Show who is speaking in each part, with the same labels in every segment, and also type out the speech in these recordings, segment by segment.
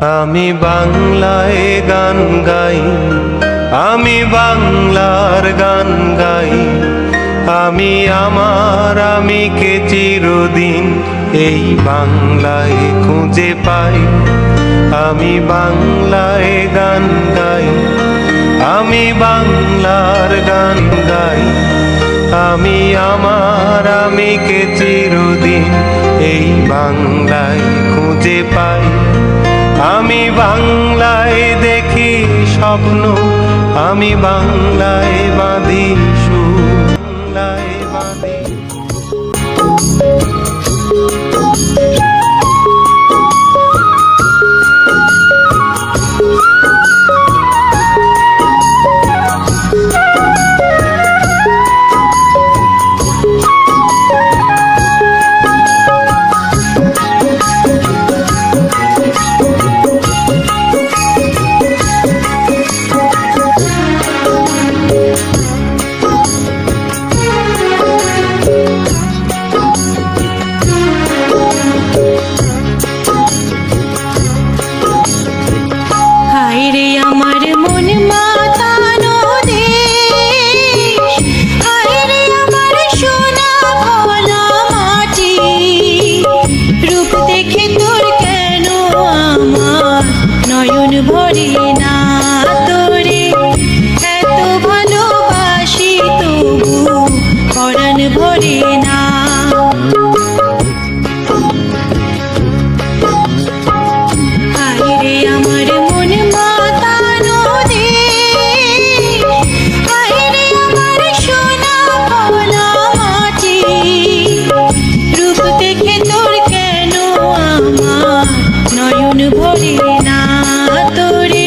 Speaker 1: আমি বাংলায় গান গাই, আমি বাংলার গান গাই। আমি আমার আমিকে চিরদিন এই বাংলায় খুঁজে পাই। আমি বাংলায় গান গাই, আমি বাংলার গান গাই। আমি আমার আমিকে চিরদিন এই বাংলায় খুঁজে পাই। আমি বাংলায় দেখি স্বপ্ন, আমি বাংলায় বাঁধি সুর, বাংলায় বাঁধি।
Speaker 2: ভরে না তোরে এত ভালোবাসি, তবু পরাণ ভরে না। হায়রে আমার মন মাতানো দেশ, হায়রে আমার সোনা ভোলা মাটি। রূপ দেখে তোর কেন আমার নয়ন ভরে না তোরে।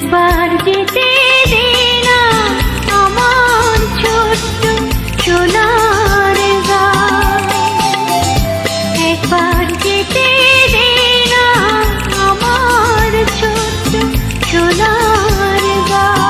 Speaker 2: একবার যেতে দে না আমার ছোট্ট সোনার গাঁ। একবার যেতে দে না আমার ছোট্ট সোনার গাঁ।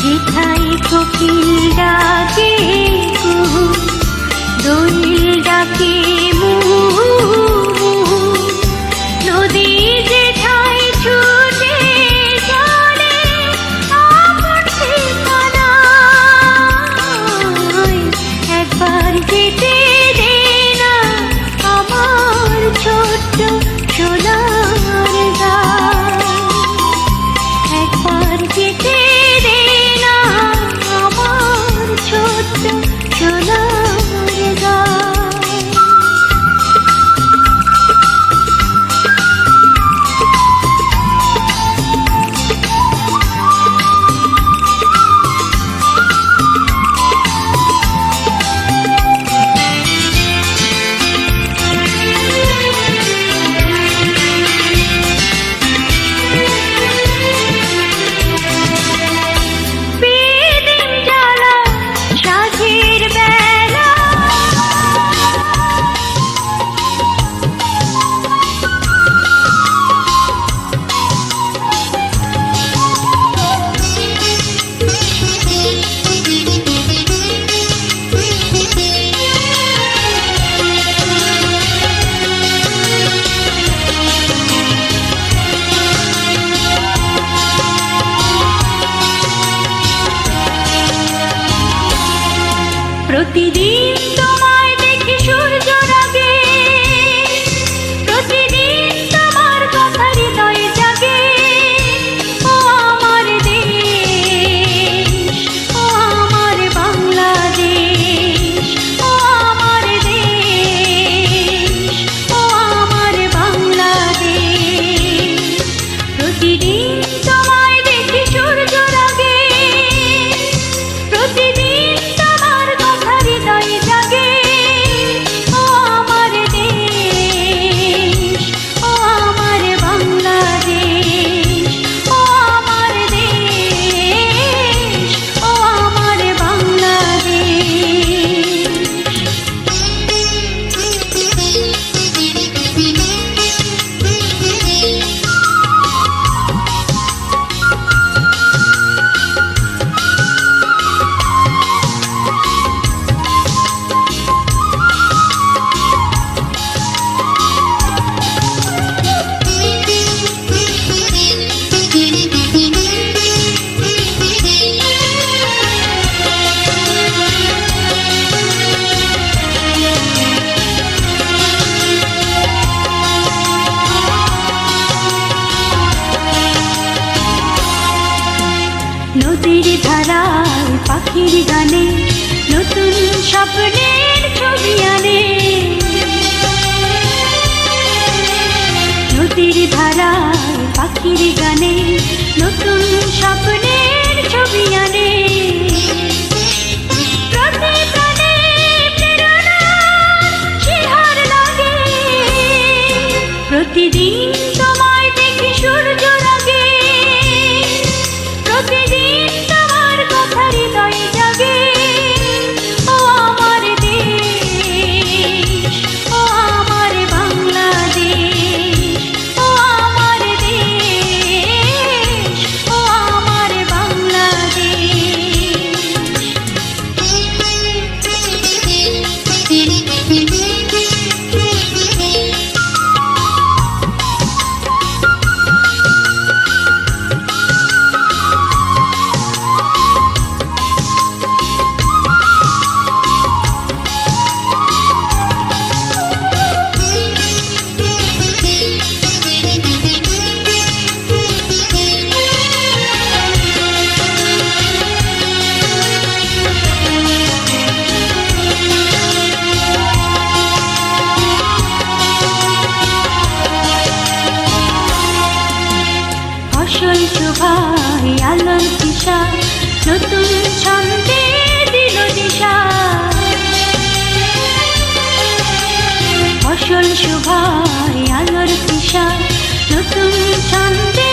Speaker 2: যেথায় কোকিল ডাকে কুহু, দোয়েল ডাকে মুহু মুহু, নদী যেথায় ছুটে চলে আপন ঠিকানায়। একবার যেতে দে না আমার ছোট্ট সোনার গাঁ। একবার যেতে দে না আমার ছোট্ট সোনার গাঁ। প্রতিদিন তোমায় দেখি সূর্য রাগে, প্রতিদিন তোমার কথা হৃদয়ে জাগে। ও আমার দেশ, ও আমার বাংলাদেশ, ও আমার দেশ, ও আমার বাংলাদেশ। প্রতিদিন তোমায় দেখি সূর্য রাগে, প্রতিদিন তোমার কথা হৃদয়ে জাগে। ও আমার দেশ, ও আমার বাংলাদেশ, ও আমার দেশ, ও আমার বাংলাদেশ। নদীর ধারায় পাখির গানে নতুন স্বপ্নের ছবি আনে। নদীর ধারায় পাখির গানে নতুন স্বপ্নের ছবি আনে। প্রতি প্রাণে প্রেরণার শিহর লাগে, প্রতিদিন তোমায় দেখি সূর্য রাগে, প্রতিদিন তোমার কথা হৃদয়ে জাগে। ও আমার দেশ, ও আমার বাংলাদেশ, ও আমার দেশ, ও আমার বাংলাদেশ। ফসল শোভায় আলোর দিশা, নতুন ছন্দে দিল দিশা। ফসল শোভায় আলোর দিশা, নতুন ছন্দে